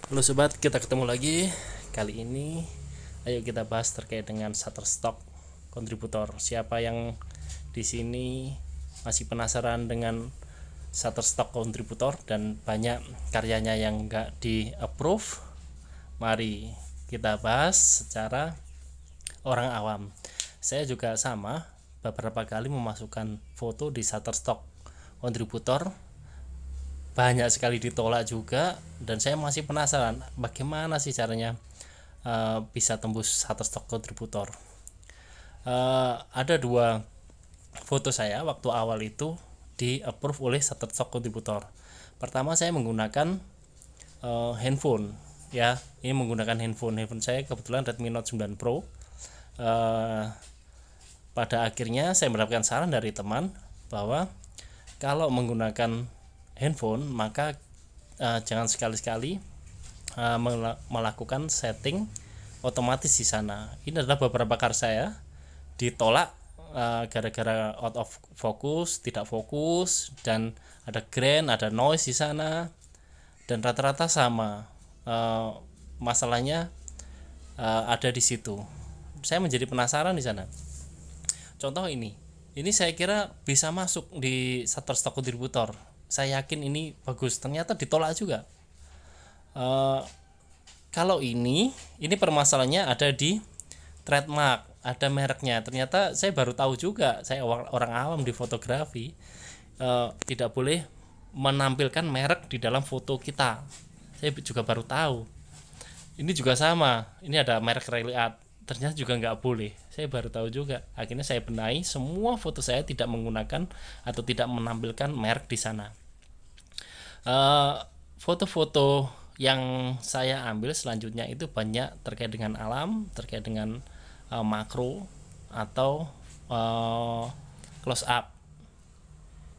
Halo sobat, kita ketemu lagi. Kali ini ayo kita bahas terkait dengan Shutterstock kontributor. Siapa yang di sini masih penasaran dengan Shutterstock kontributor dan banyak karyanya yang enggak di approve? Mari kita bahas secara orang awam. Saya juga sama, beberapa kali memasukkan foto di Shutterstock kontributor, banyak sekali ditolak juga, dan saya masih penasaran bagaimana sih caranya bisa tembus Shutterstock kontributor. Ada dua foto saya waktu awal itu di approve oleh Shutterstock kontributor. Pertama saya menggunakan handphone, ya, ini menggunakan handphone saya kebetulan Redmi Note 9 Pro. Pada akhirnya saya mendapatkan saran dari teman bahwa kalau menggunakan handphone maka jangan sekali-sekali melakukan setting otomatis di sana. Ini adalah beberapa karya saya ditolak gara-gara out of focus, tidak fokus, dan ada grain, ada noise di sana, dan rata-rata sama masalahnya ada di situ. Saya menjadi penasaran di sana. Contoh ini saya kira bisa masuk di Shutterstock kontributor. Saya yakin ini bagus, ternyata ditolak juga. Kalau ini permasalahannya ada di trademark, ada mereknya. Ternyata saya baru tahu juga, saya orang awam di fotografi, tidak boleh menampilkan merek di dalam foto kita. Saya juga baru tahu. Ini juga sama, ini ada merek Reliat, ternyata juga nggak boleh. Saya baru tahu juga. Akhirnya saya benahi semua foto saya tidak menggunakan atau tidak menampilkan merek di sana. Foto-foto yang saya ambil selanjutnya itu banyak terkait dengan alam, terkait dengan makro atau close up.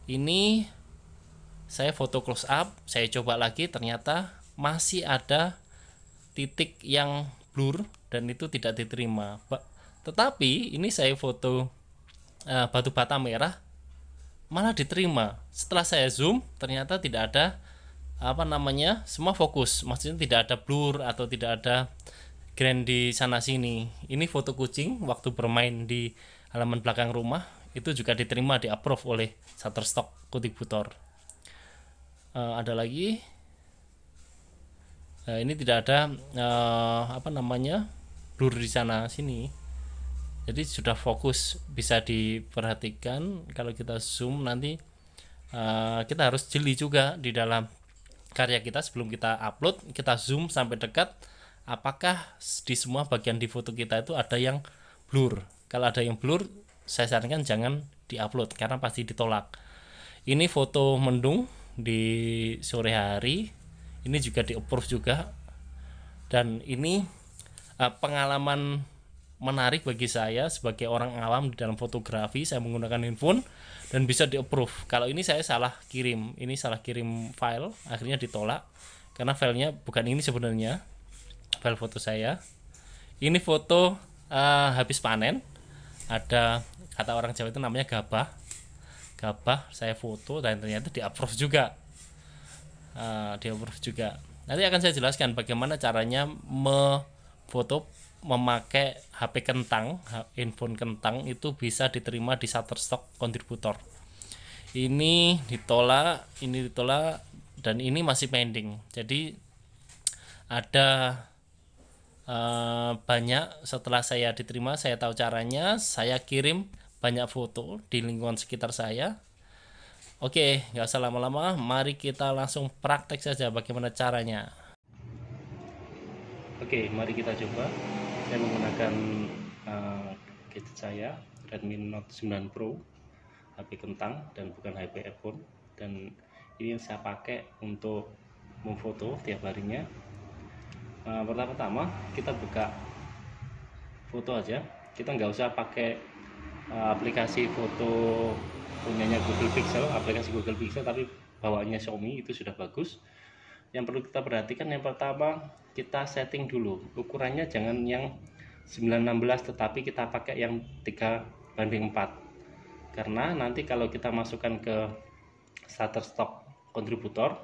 Ini saya foto close up, saya coba lagi, ternyata masih ada titik yang blur dan itu tidak diterima. Tetapi ini saya foto batu bata merah, malah diterima. Setelah saya zoom ternyata tidak ada semua fokus, maksudnya tidak ada blur atau tidak ada grain di sana sini. Ini foto kucing waktu bermain di halaman belakang rumah, itu juga diterima, di approve oleh Shutterstock kontributor. Ada lagi, ini tidak ada blur di sana sini, jadi sudah fokus. Bisa diperhatikan kalau kita zoom nanti, kita harus jeli juga di dalam karya kita. Sebelum kita upload, kita zoom sampai dekat, apakah di semua bagian di foto kita itu ada yang blur. Kalau ada yang blur, saya sarankan jangan diupload karena pasti ditolak. Ini foto mendung di sore hari, ini juga di approve juga, dan ini pengalaman menarik bagi saya sebagai orang awam di dalam fotografi. Saya menggunakan handphone dan bisa di approve. Kalau ini saya salah kirim, file, akhirnya ditolak karena filenya bukan ini sebenarnya, file foto saya. Ini foto habis panen, ada kata orang Jawa itu namanya gabah. Saya foto dan ternyata di approve juga. Nanti akan saya jelaskan bagaimana caranya foto memakai HP kentang, handphone kentang, itu bisa diterima di Shutterstock kontributor. Ini ditolak, dan ini masih pending. Jadi ada banyak. Setelah saya diterima, saya tahu caranya, saya kirim banyak foto di lingkungan sekitar saya. Oke, nggak usah lama-lama, mari kita langsung praktek saja bagaimana caranya. Oke, mari kita coba. Saya menggunakan gadget saya, Redmi Note 9 Pro, HP kentang dan bukan HP iPhone. Dan ini yang saya pakai untuk memfoto tiap harinya. Pertama-tama kita buka foto aja. Kita nggak usah pakai aplikasi foto punyanya Google Pixel, tapi bawaannya Xiaomi, itu sudah bagus. Yang perlu kita perhatikan, yang pertama kita setting dulu ukurannya, jangan yang 9:16 tetapi kita pakai yang 3:4, karena nanti kalau kita masukkan ke Shutterstock kontributor,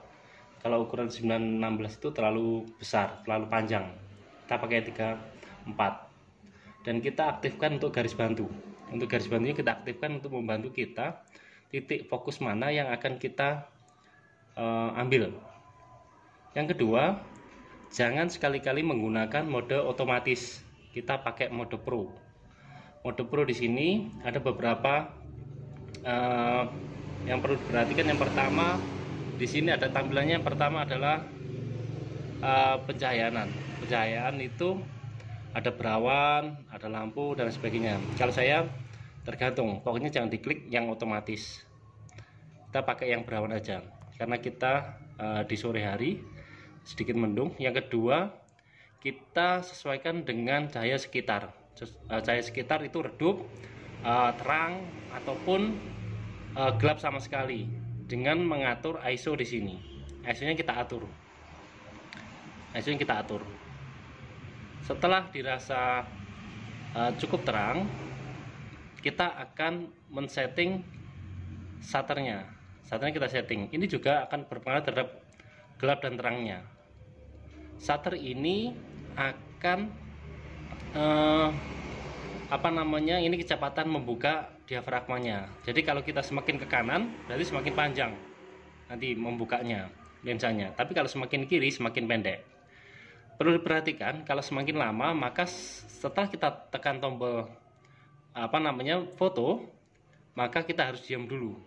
Kalau ukuran 916 itu terlalu besar, terlalu panjang. Kita pakai 34. Dan kita aktifkan untuk garis bantu. Untuk garis bantunya kita aktifkan untuk membantu kita titik fokus mana yang akan kita ambil. Yang kedua, jangan sekali-kali menggunakan mode otomatis. Kita pakai mode Pro. Mode Pro di sini ada beberapa yang perlu diperhatikan. Yang pertama, di sini ada tampilannya. Yang pertama adalah pencahayaan. Pencahayaan itu ada berawan, ada lampu dan sebagainya. Kalau saya tergantung, pokoknya jangan diklik yang otomatis. Kita pakai yang berawan aja, karena kita di sore hari sedikit mendung. Yang kedua, kita sesuaikan dengan cahaya sekitar. Cahaya sekitar itu redup, terang ataupun gelap sama sekali, dengan mengatur ISO di sini. ISO-nya kita atur. ISO-nya kita atur. Setelah dirasa cukup terang, kita akan men-setting shutternya. Shutternya kita setting. Ini juga akan berpengaruh terhadap gelap dan terangnya. Shutter ini akan ini kecepatan membuka diafragmanya. Jadi kalau kita semakin ke kanan, berarti semakin panjang nanti membukanya lensanya. Tapi kalau semakin kiri, semakin pendek. Perlu diperhatikan, kalau semakin lama, maka setelah kita tekan tombol foto, maka kita harus diam dulu.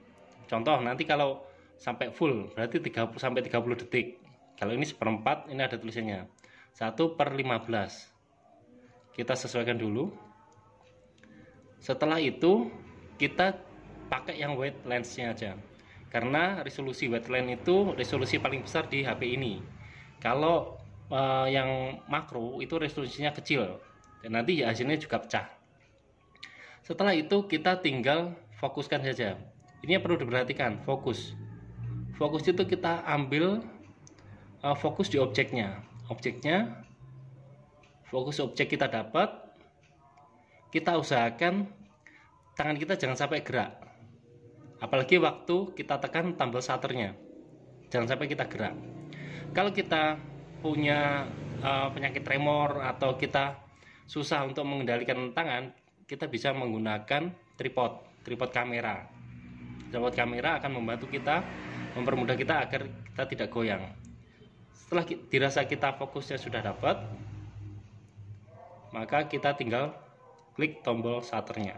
Contoh, nanti kalau sampai full berarti 30 sampai 30 detik. Kalau ini seperempat, ini ada tulisannya 1/15. Kita sesuaikan dulu. Setelah itu kita pakai yang wide lensnya aja, karena resolusi wide lens itu resolusi paling besar di HP ini. Kalau yang makro itu resolusinya kecil dan nanti hasilnya juga pecah. Setelah itu kita tinggal fokuskan saja. Ini yang perlu diperhatikan, fokus itu kita ambil fokus di objeknya. Fokus objek kita dapat, kita usahakan tangan kita jangan sampai gerak, apalagi waktu kita tekan tombol shutternya, jangan sampai kita gerak. Kalau kita punya penyakit tremor atau kita susah untuk mengendalikan tangan, kita bisa menggunakan tripod kamera. Tripod kamera akan membantu kita, mempermudah kita agar kita tidak goyang. Setelah dirasa kita fokusnya sudah dapat, maka kita tinggal klik tombol shutternya.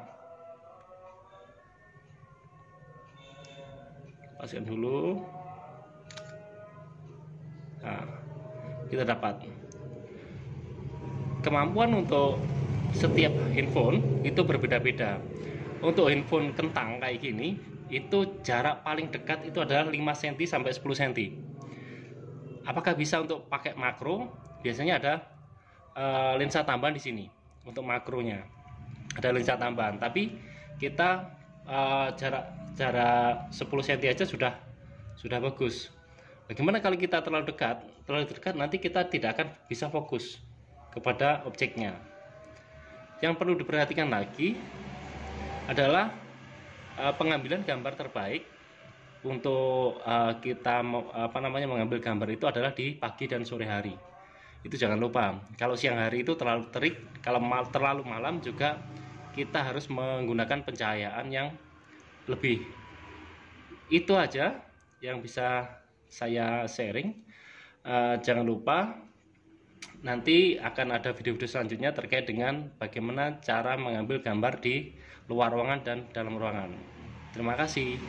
Paskan dulu. Nah, kita dapat. Kemampuan untuk setiap handphone itu berbeda-beda. Untuk handphone kentang kayak gini, itu jarak paling dekat itu adalah 5 cm sampai 10 cm. Apakah bisa untuk pakai makro? Biasanya ada lensa tambahan di sini. Untuk makronya ada lensa tambahan, tapi kita jarak 10 cm aja sudah bagus. Bagaimana kalau kita terlalu dekat nanti kita tidak akan bisa fokus kepada objeknya. Yang perlu diperhatikan lagi adalah pengambilan gambar terbaik untuk kita mengambil gambar itu adalah di pagi dan sore hari. Itu jangan lupa. Kalau siang hari itu terlalu terik, kalau terlalu malam juga kita harus menggunakan pencahayaan yang lebih. Itu aja yang bisa saya sharing. Jangan lupa nanti akan ada video-video selanjutnya terkait dengan bagaimana cara mengambil gambar di luar ruangan dan dalam ruangan. Terima kasih.